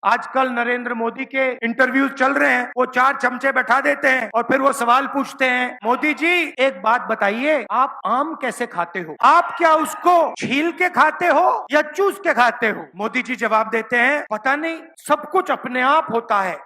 आजकल नरेंद्र मोदी के इंटरव्यूज चल रहे हैं, वो 4 चमचे बैठा देते हैं और फिर वो सवाल पूछते हैं, मोदी जी एक बात बताइए, आप आम कैसे खाते हो? आप क्या उसको छील के खाते हो या चूस के खाते हो? मोदी जी जवाब देते हैं, पता नहीं, सब कुछ अपने आप होता है।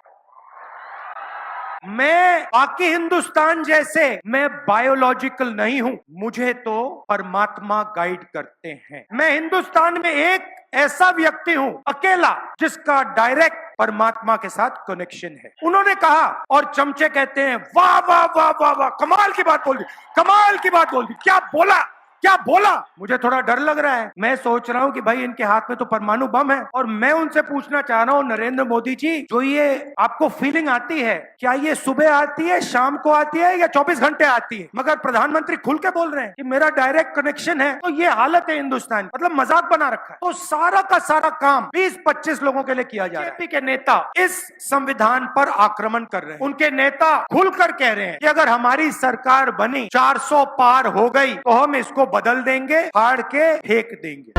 मैं बाकी हिंदुस्तान जैसे मैं बायोलॉजिकल नहीं हूं, मुझे तो परमात्मा गाइड करते हैं। मैं हिंदुस्तान में एक ऐसा व्यक्ति हूं, अकेला, जिसका डायरेक्ट परमात्मा के साथ कनेक्शन है। उन्होंने कहा और चमचे कहते हैं, वाह वाह वाह वाह वाह, कमाल की बात बोल दी, कमाल की बात बोल दी, क्या बोला, क्या बोला। मुझे थोड़ा डर लग रहा है, मैं सोच रहा हूं कि भाई इनके हाथ में तो परमाणु बम है। और मैं उनसे पूछना चाह रहा हूं, नरेंद्र मोदी जी, जो ये आपको फीलिंग आती है, क्या ये सुबह आती है, शाम को आती है या 24 घंटे आती है? मगर प्रधानमंत्री खुल के बोल रहे हैं कि मेरा डायरेक्ट कनेक्शन है। तो ये हालत है हिंदुस्तान, मतलब मजाक बना रखा है। तो सारा का सारा काम 20-25 लोगों के लिए किया जा रहा है। बीजेपी के नेता इस संविधान पर आक्रमण कर रहे हैं। उनके नेता खुलकर कह रहे हैं कि अगर हमारी सरकार बनी, 400 पार हो गई, तो हम इसको बदल देंगे, फाड़ के फेंक देंगे।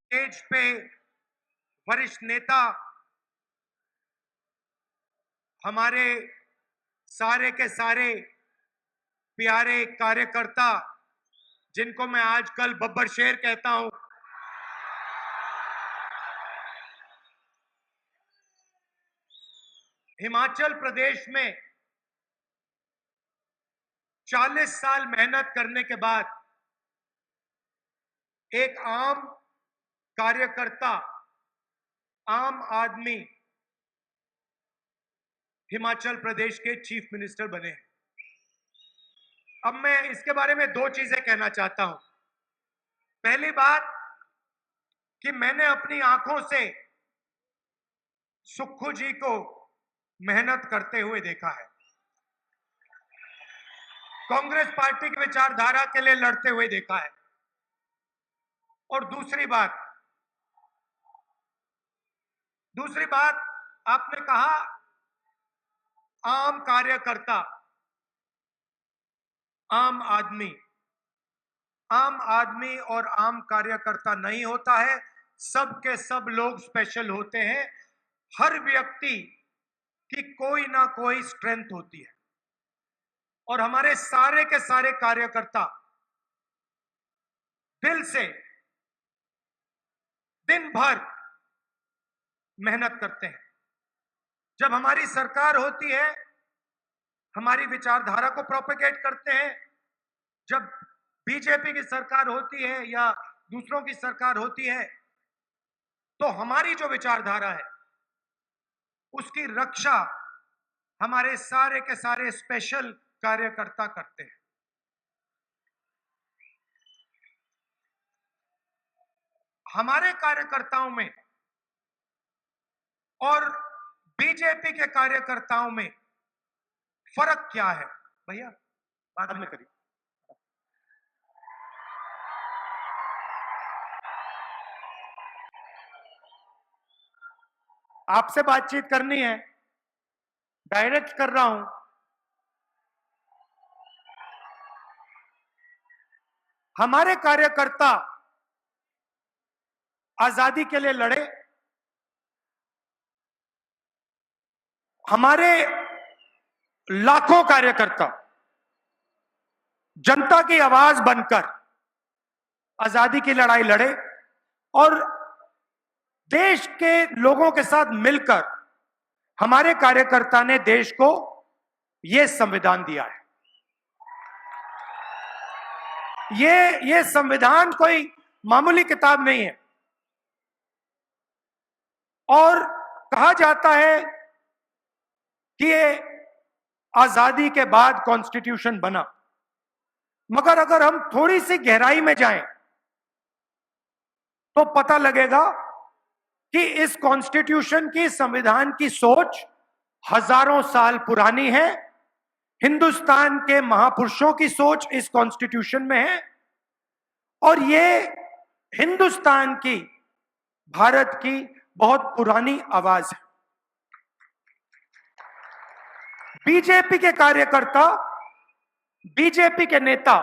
स्टेज पे वरिष्ठ नेता, हमारे सारे के सारे प्यारे कार्यकर्ता, जिनको मैं आजकल बब्बर शेर कहता हूं, हिमाचल प्रदेश में 40 साल मेहनत करने के बाद एक आम कार्यकर्ता, आम आदमी हिमाचल प्रदेश के चीफ मिनिस्टर बने। अब मैं इसके बारे में 2 चीजें कहना चाहता हूं। पहली बात कि मैंने अपनी आंखों से सुक्खू जी को मेहनत करते हुए देखा है, कांग्रेस पार्टी की विचारधारा के लिए लड़ते हुए देखा है। और दूसरी बात आपने कहा आम कार्यकर्ता, आम आदमी और आम कार्यकर्ता नहीं होता है, सब के सब लोग स्पेशल होते हैं। हर व्यक्ति की कोई ना कोई स्ट्रेंथ होती है और हमारे सारे के सारे कार्यकर्ता दिल से दिन भर मेहनत करते हैं। जब हमारी सरकार होती है, हमारी विचारधारा को प्रोपेगेट करते हैं। जब बीजेपी की सरकार होती है या दूसरों की सरकार होती है, तो हमारी जो विचारधारा है उसकी रक्षा हमारे सारे के सारे स्पेशल कार्यकर्ता करते हैं। हमारे कार्यकर्ताओं में और बीजेपी के कार्यकर्ताओं में फर्क क्या है? भैया बाद में करिए। आपसे बातचीत करनी है, डायरेक्ट कर रहा हूं। हमारे कार्यकर्ता आजादी के लिए लड़े, हमारे लाखों कार्यकर्ता जनता की आवाज बनकर आजादी की लड़ाई लड़े और देश के लोगों के साथ मिलकर हमारे कार्यकर्ता ने देश को यह संविधान दिया है। ये संविधान कोई मामूली किताब नहीं है। और कहा जाता है कि ये आजादी के बाद कॉन्स्टिट्यूशन बना, मगर अगर हम थोड़ी सी गहराई में जाएं तो पता लगेगा कि इस कॉन्स्टिट्यूशन की, संविधान की सोच हजारों साल पुरानी है। हिंदुस्तान के महापुरुषों की सोच इस कॉन्स्टिट्यूशन में है और ये हिंदुस्तान की, भारत की बहुत पुरानी आवाज है। बीजेपी के कार्यकर्ता, बीजेपी के नेता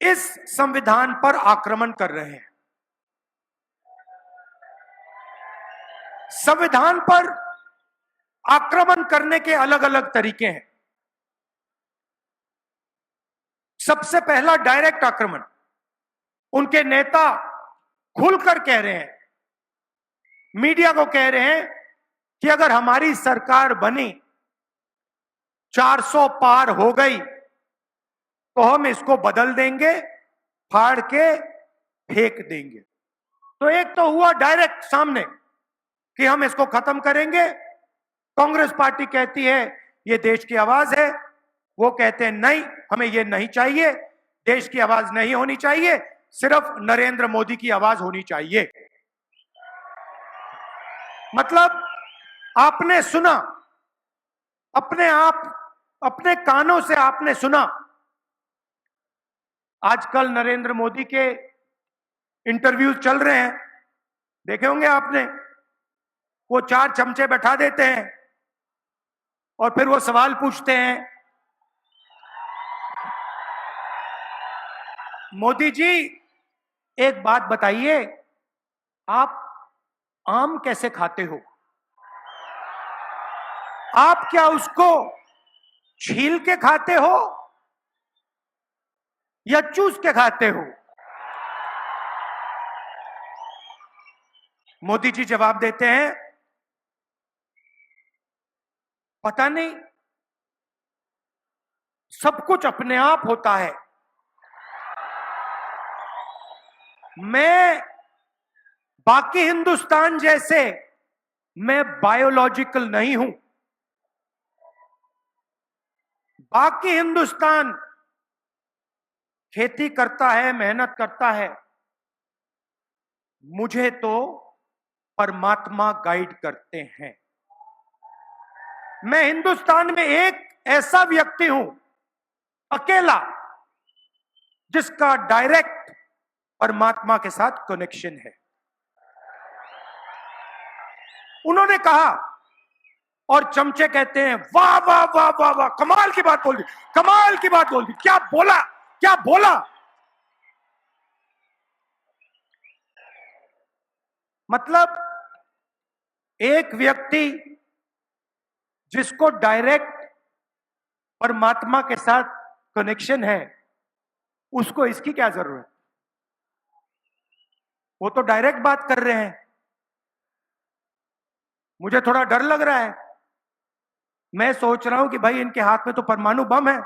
इस संविधान पर आक्रमण कर रहे हैं। संविधान पर आक्रमण करने के अलग अलग तरीके हैं। सबसे पहला डायरेक्ट आक्रमण। उनके नेता खुलकर कह रहे हैं, मीडिया को कह रहे हैं कि अगर हमारी सरकार बनी, 400 पार हो गई, तो हम इसको बदल देंगे, फाड़ के फेंक देंगे। तो एक तो हुआ डायरेक्ट सामने कि हम इसको खत्म करेंगे। कांग्रेस पार्टी कहती है ये देश की आवाज है, वो कहते हैं नहीं, हमें ये नहीं चाहिए, देश की आवाज नहीं होनी चाहिए, सिर्फ नरेंद्र मोदी की आवाज होनी चाहिए। मतलब आपने सुना, अपने आप अपने कानों से आपने सुना। आजकल नरेंद्र मोदी के इंटरव्यूज चल रहे हैं, देखे होंगे आपने। वो 4 चमचे बैठा देते हैं और फिर वो सवाल पूछते हैं, मोदी जी एक बात बताइए, आप आम कैसे खाते हो? आप क्या उसको छील के खाते हो या चूस के खाते हो? मोदी जी जवाब देते हैं, पता नहीं, सब कुछ अपने आप होता है। मैं बाकी हिंदुस्तान जैसे मैं बायोलॉजिकल नहीं हूं। बाकी हिंदुस्तान खेती करता है, मेहनत करता है, मुझे तो परमात्मा गाइड करते हैं। मैं हिंदुस्तान में एक ऐसा व्यक्ति हूं, अकेला, जिसका डायरेक्ट परमात्मा के साथ कनेक्शन है। उन्होंने कहा, और चमचे कहते हैं वाह वाह वाह वाह वाह, कमाल की बात बोल दी, कमाल की बात बोल दी, क्या बोला, क्या बोला। मतलब एक व्यक्ति जिसको डायरेक्ट परमात्मा के साथ कनेक्शन है, उसको इसकी क्या जरूरत? वो तो डायरेक्ट बात कर रहे हैं। मुझे थोड़ा डर लग रहा है। मैं सोच रहा हूं कि भाई इनके हाथ में तो परमाणु बम है,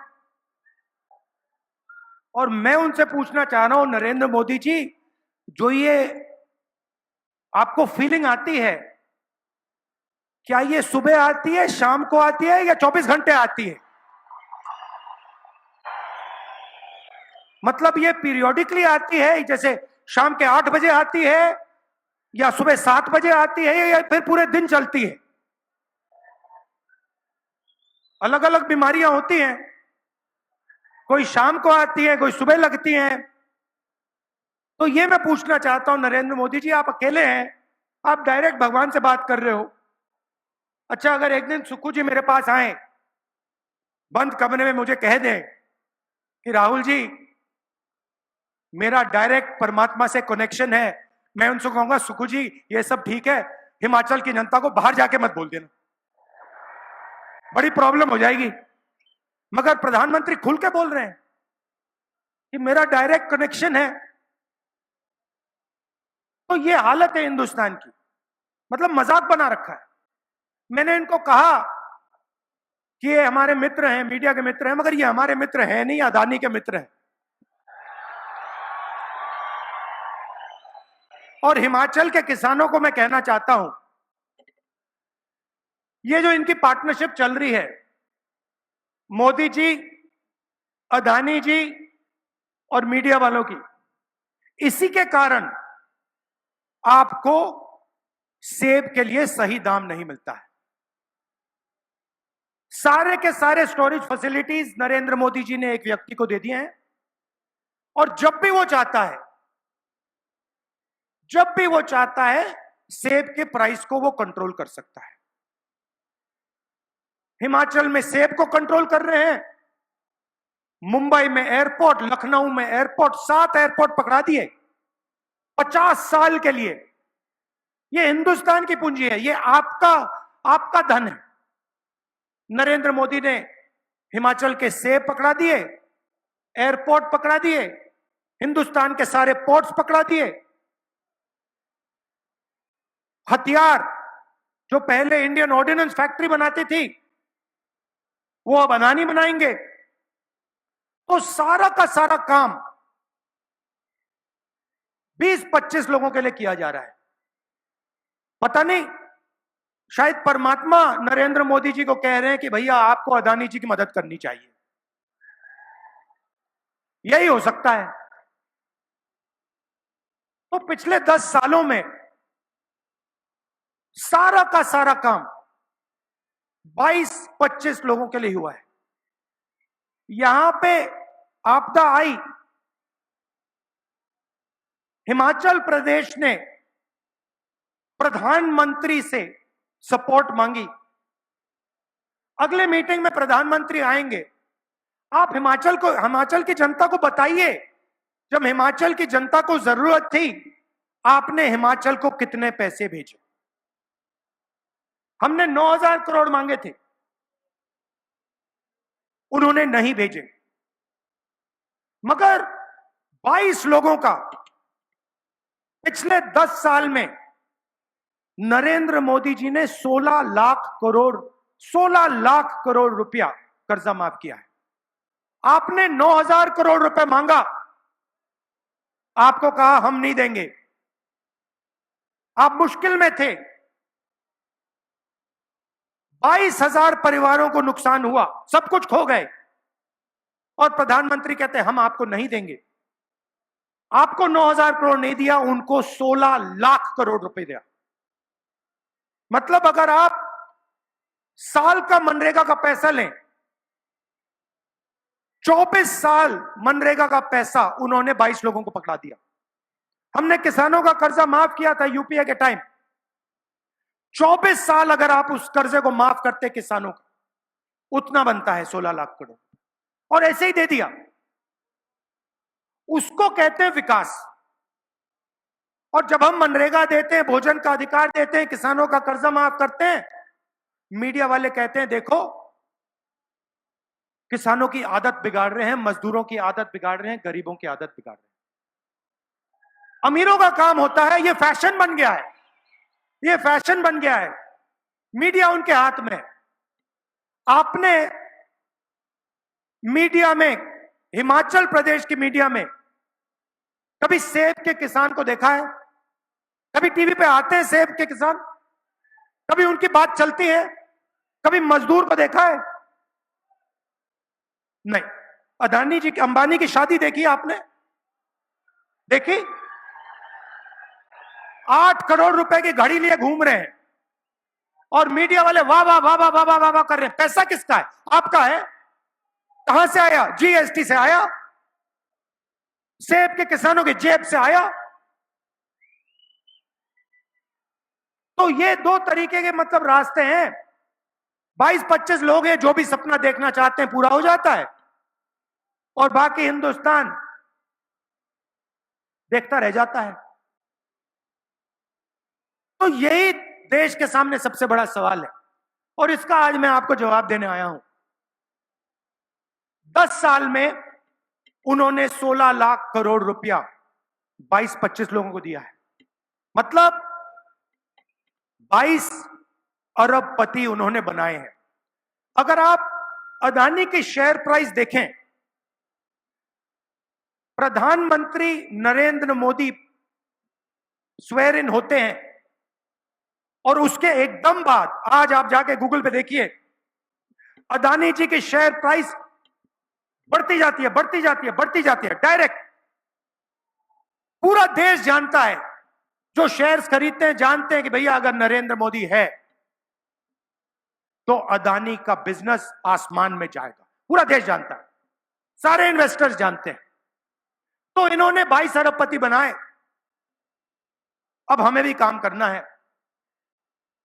और मैं उनसे पूछना चाह रहा हूं, नरेंद्र मोदी जी, जो ये आपको फीलिंग आती है, क्या ये सुबह आती है, शाम को आती है, या 24 घंटे आती है? मतलब ये पीरियोडिकली आती है, जैसे शाम के 8 बजे आती है, या सुबह 7 बजे आती है, या फिर पूरे दिन चलती है? अलग अलग बीमारियां होती हैं, कोई शाम को आती है, कोई सुबह लगती है। तो ये मैं पूछना चाहता हूं, नरेंद्र मोदी जी, आप अकेले हैं, आप डायरेक्ट भगवान से बात कर रहे हो। अच्छा, अगर एक दिन सुक्खू जी मेरे पास आए, बंद कमरे में मुझे कह दें कि राहुल जी, मेरा डायरेक्ट परमात्मा से कनेक्शन है, मैं उनसे कहूंगा, सुक्खू जी ये सब ठीक है, हिमाचल की जनता को बाहर जाके मत बोल देना, बड़ी प्रॉब्लम हो जाएगी। मगर प्रधानमंत्री खुल के बोल रहे हैं कि मेरा डायरेक्ट कनेक्शन है। तो ये हालत है हिंदुस्तान की। मतलब मजाक बना रखा है। मैंने इनको कहा कि ये हमारे मित्र हैं, मीडिया के मित्र हैं, मगर ये हमारे मित्र हैं नहीं, अदानी के मित्र हैं। और हिमाचल के किसानों को मैं कहना चाहता हूं, ये जो इनकी पार्टनरशिप चल रही है, मोदी जी, अदानी जी और मीडिया वालों की, इसी के कारण आपको सेब के लिए सही दाम नहीं मिलता है। सारे के सारे स्टोरेज फैसिलिटीज नरेंद्र मोदी जी ने एक व्यक्ति को दे दिए हैं, और जब भी वो चाहता है सेब के प्राइस को वो कंट्रोल कर सकता है। हिमाचल में सेब को कंट्रोल कर रहे हैं, मुंबई में एयरपोर्ट, लखनऊ में एयरपोर्ट, 7 एयरपोर्ट पकड़ा दिए 50 साल के लिए। ये हिंदुस्तान की पूंजी है, ये आपका आपका धन है। नरेंद्र मोदी ने हिमाचल के सेब पकड़ा दिए, एयरपोर्ट पकड़ा दिए, हिंदुस्तान के सारे पोर्ट्स पकड़ा दिए। हथियार जो पहले इंडियन ऑर्डिनेंस फैक्ट्री बनाती थी वो अब अदानी बनाएंगे। तो सारा का सारा काम 20-25 लोगों के लिए किया जा रहा है। पता नहीं, शायद परमात्मा नरेंद्र मोदी जी को कह रहे हैं कि भैया आपको अदानी जी की मदद करनी चाहिए। यही हो सकता है। तो पिछले 10 सालों में सारा का सारा काम 22-25 लोगों के लिए हुआ है। यहां पे आपदा आई, हिमाचल प्रदेश ने प्रधानमंत्री से सपोर्ट मांगी। अगले मीटिंग में प्रधानमंत्री आएंगे। आप हिमाचल की जनता को बताइए, जब हिमाचल की जनता को जरूरत थी आपने हिमाचल को कितने पैसे भेजे। हमने 9,000 करोड़ मांगे थे, उन्होंने नहीं भेजे। मगर 22 लोगों का पिछले 10 साल में नरेंद्र मोदी जी ने 16 लाख करोड़ रुपया कर्जा माफ किया है। आपने 9,000 करोड़ रुपए मांगा, आपको कहा हम नहीं देंगे। आप मुश्किल में थे, 22,000 परिवारों को नुकसान हुआ, सब कुछ खो गए, और प्रधानमंत्री कहते हैं हम आपको नहीं देंगे। आपको 9,000 करोड़ नहीं दिया, उनको 16 लाख करोड़ रुपए दिया। मतलब अगर आप साल का मनरेगा का पैसा लें, 24 साल मनरेगा का पैसा उन्होंने 22 लोगों को पकड़ा दिया। हमने किसानों का कर्जा माफ किया था यूपीए के टाइम। 24 साल अगर आप उस कर्जे को माफ करते किसानों का, उतना बनता है 16 लाख करोड़, और ऐसे ही दे दिया। उसको कहते हैं विकास। और जब हम मनरेगा देते हैं, भोजन का अधिकार देते हैं, किसानों का कर्जा माफ करते हैं, मीडिया वाले कहते हैं देखो किसानों की आदत बिगाड़ रहे हैं, मजदूरों की आदत बिगाड़ रहे हैं, गरीबों की आदत बिगाड़ रहे हैं। अमीरों का काम होता है, ये फैशन बन गया है, ये फैशन बन गया है, मीडिया उनके हाथ में। आपने मीडिया में, हिमाचल प्रदेश की मीडिया में कभी सेब के किसान को देखा है? कभी टीवी पे आते हैं सेब के किसान? कभी उनकी बात चलती है? कभी मजदूर को देखा है? नहीं। अदानी जी की, अंबानी की शादी देखी आपने? देखी? 8 करोड़ रुपए की घड़ी लिए घूम रहे हैं और मीडिया वाले वाह वाह वाह वाह वाह वाह वाह कर रहे हैं। पैसा किसका है? आपका है। कहां से आया? जीएसटी से आया, सेब के किसानों की जेब से आया। तो ये दो तरीके के मतलब रास्ते हैं। 22-25 लोग हैं जो भी सपना देखना चाहते हैं पूरा हो जाता है, और बाकी हिंदुस्तान देखता रह जाता है। तो यही देश के सामने सबसे बड़ा सवाल है, और इसका आज मैं आपको जवाब देने आया हूं। 10 साल में उन्होंने 16 लाख करोड़ रुपया 22-25 लोगों को दिया है। मतलब 22 अरबपति उन्होंने बनाए हैं। अगर आप अदानी की शेयर प्राइस देखें, प्रधानमंत्री नरेंद्र मोदी स्वेर इन होते हैं और उसके एकदम बाद आज आप जाके गूगल पे देखिए, अदानी जी की शेयर प्राइस बढ़ती जाती है, बढ़ती जाती है, बढ़ती जाती है। डायरेक्ट पूरा देश जानता है, जो शेयर्स खरीदते हैं जानते हैं कि भैया अगर नरेंद्र मोदी है तो अदानी का बिजनेस आसमान में जाएगा। पूरा देश जानता है, सारे इन्वेस्टर्स जानते हैं। तो इन्होंने 22 अरबपति बनाए। अब हमें भी काम करना है,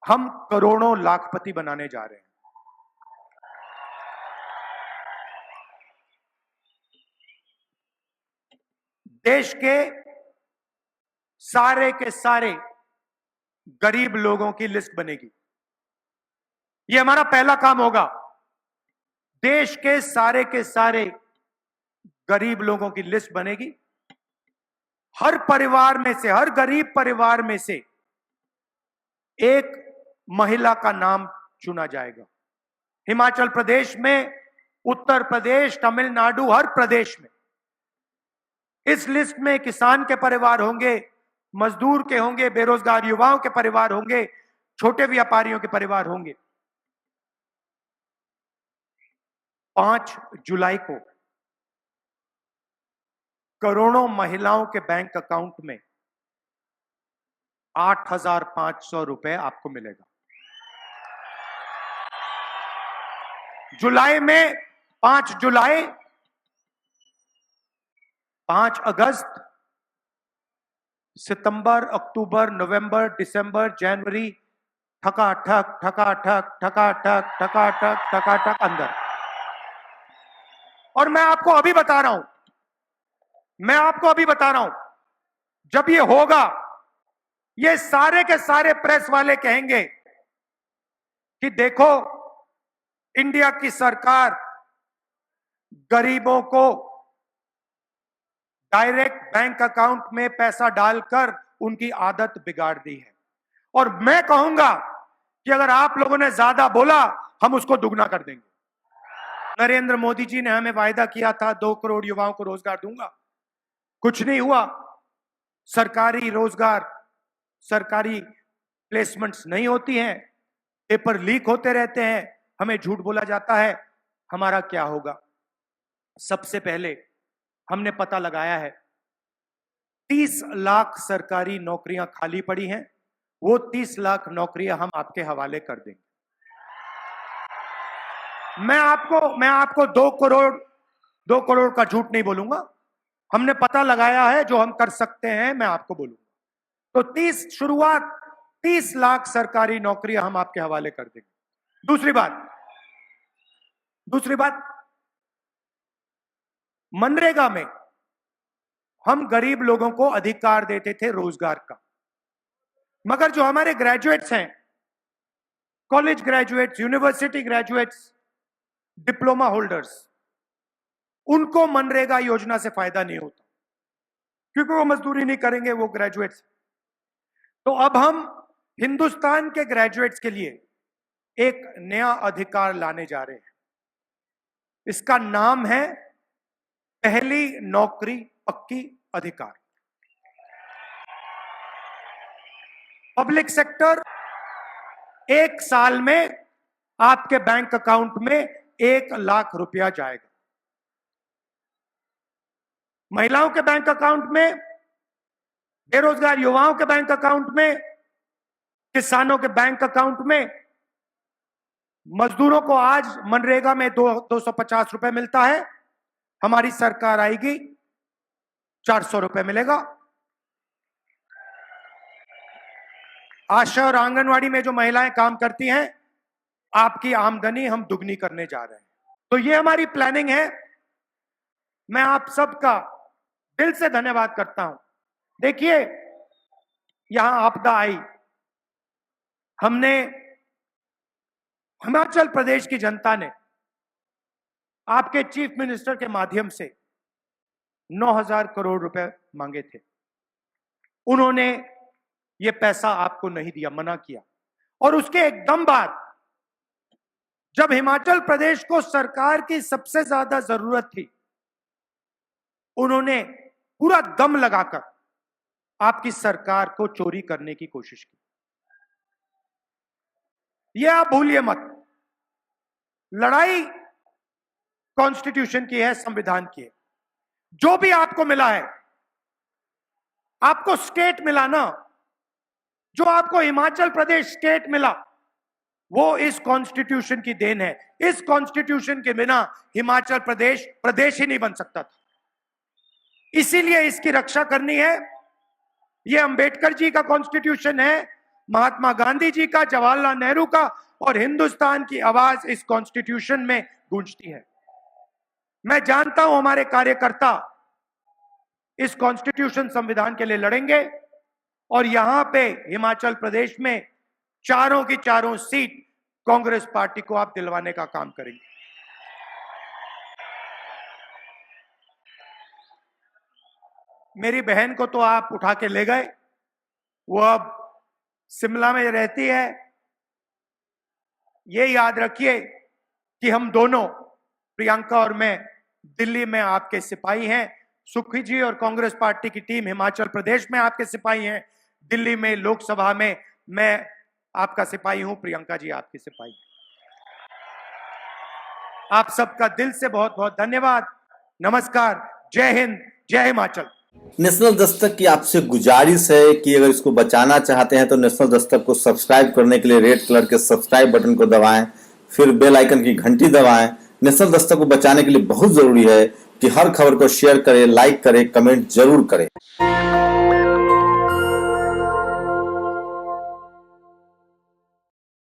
हम करोड़ों लाखपति बनाने जा रहे हैं। देश के सारे गरीब लोगों की लिस्ट बनेगी। ये हमारा पहला काम होगा। देश के सारे गरीब लोगों की लिस्ट बनेगी। हर परिवार में से, हर गरीब परिवार में से एक महिला का नाम चुना जाएगा। हिमाचल प्रदेश में, उत्तर प्रदेश, तमिलनाडु, हर प्रदेश में इस लिस्ट में किसान के परिवार होंगे, मजदूर के होंगे, बेरोजगार युवाओं के परिवार होंगे, छोटे व्यापारियों के परिवार होंगे। 5 जुलाई को करोड़ों महिलाओं के बैंक अकाउंट में 8,500 रुपए आपको मिलेगा। जुलाई में 5 जुलाई, 5 अगस्त, सितंबर, अक्टूबर, नवंबर, दिसंबर, जनवरी, ठकाठक ठकाठक ठकाठक ठकाठक ठकाठक अंदर। और मैं आपको अभी बता रहा हूं, जब ये होगा, ये सारे के सारे प्रेस वाले कहेंगे कि देखो, इंडिया की सरकार गरीबों को डायरेक्ट बैंक अकाउंट में पैसा डालकर उनकी आदत बिगाड़ दी है। और मैं कहूंगा कि अगर आप लोगों ने ज्यादा बोला, हम उसको दुगना कर देंगे। नरेंद्र मोदी जी ने हमें वायदा किया था 2 करोड़ युवाओं को रोजगार दूंगा, कुछ नहीं हुआ। सरकारी रोजगार, सरकारी प्लेसमेंट्स नहीं होती हैं, पेपर लीक होते रहते हैं, हमें झूठ बोला जाता है। हमारा क्या होगा? सबसे पहले हमने पता लगाया है 30 लाख सरकारी नौकरियां खाली पड़ी हैं, वो 30 लाख नौकरियां हम आपके हवाले कर देंगे। मैं आपको 2 करोड़ का झूठ नहीं बोलूंगा। हमने पता लगाया है, जो हम कर सकते हैं मैं आपको बोलूंगा। तो 30 लाख सरकारी नौकरियां हम आपके हवाले कर देंगे। दूसरी बात, मनरेगा में हम गरीब लोगों को अधिकार देते थे रोजगार का, मगर जो हमारे ग्रेजुएट्स हैं, college graduates, university graduates, diploma holders, उनको मनरेगा योजना से फायदा नहीं होता, क्योंकि वो मजदूरी नहीं करेंगे, वो ग्रेजुएट्स। तो अब हम हिंदुस्तान के ग्रेजुएट्स के लिए एक नया अधिकार लाने जा रहे हैं। इसका नाम है पहली नौकरी पक्की अधिकार। पब्लिक सेक्टर 1 साल में आपके बैंक अकाउंट में 1 लाख रुपया जाएगा। महिलाओं के बैंक अकाउंट में, बेरोजगार युवाओं के बैंक अकाउंट में, किसानों के बैंक अकाउंट में। मजदूरों को आज मनरेगा में 250 रुपए मिलता है, हमारी सरकार आएगी 400 रुपए मिलेगा। आशा और आंगनवाड़ी में जो महिलाएं काम करती हैं, आपकी आमदनी हम दुगनी करने जा रहे हैं। तो ये हमारी प्लानिंग है। मैं आप सबका दिल से धन्यवाद करता हूं। देखिए, यहां आपदा आई, हमने, हिमाचल प्रदेश की जनता ने आपके चीफ मिनिस्टर के माध्यम से 9,000 करोड़ रुपए मांगे थे। उन्होंने ये पैसा आपको नहीं दिया, मना किया। और उसके एकदम बाद, जब हिमाचल प्रदेश को सरकार की सबसे ज्यादा जरूरत थी, उन्होंने पूरा दम लगाकर आपकी सरकार को चोरी करने की कोशिश की। यह आप भूलिए मत। लड़ाई कॉन्स्टिट्यूशन की है, संविधान की है। जो भी आपको मिला है, आपको स्टेट मिला ना, जो आपको हिमाचल प्रदेश स्टेट मिला, वो इस कॉन्स्टिट्यूशन की देन है। इस कॉन्स्टिट्यूशन के बिना हिमाचल प्रदेश प्रदेश ही नहीं बन सकता था। इसीलिए इसकी रक्षा करनी है। यह अंबेडकर जी का कॉन्स्टिट्यूशन है, महात्मा गांधी जी का, जवाहरलाल नेहरू का, और हिंदुस्तान की आवाज इस कॉन्स्टिट्यूशन में गूंजती है। मैं जानता हूं हमारे कार्यकर्ता इस कॉन्स्टिट्यूशन, संविधान के लिए लड़ेंगे। और यहां पे हिमाचल प्रदेश में चारों की चारों सीट कांग्रेस पार्टी को आप दिलवाने का काम करेंगे। मेरी बहन को तो आप उठा के ले गए, वो अब शिमला में रहती है। ये याद रखिए कि हम दोनों, प्रियंका और मैं, दिल्ली में आपके सिपाही हैं। सुखी जी और कांग्रेस पार्टी की टीम हिमाचल प्रदेश में आपके सिपाही हैं। दिल्ली में लोकसभा में मैं आपका सिपाही हूं, प्रियंका जी आपकी सिपाही हैं। आप सबका दिल से बहुत बहुत धन्यवाद। नमस्कार, जय हिंद, जय हिमाचल। नेशनल दस्तक की आपसे गुजारिश है कि अगर इसको बचाना चाहते हैं तो नेशनल दस्तक को सब्सक्राइब करने के लिए रेड कलर के सब्सक्राइब बटन को दबाएं, फिर बेल आइकन की घंटी दबाएं। नेशनल दस्तक को बचाने के लिए बहुत जरूरी है कि हर खबर को शेयर करें, लाइक करें, कमेंट जरूर करें।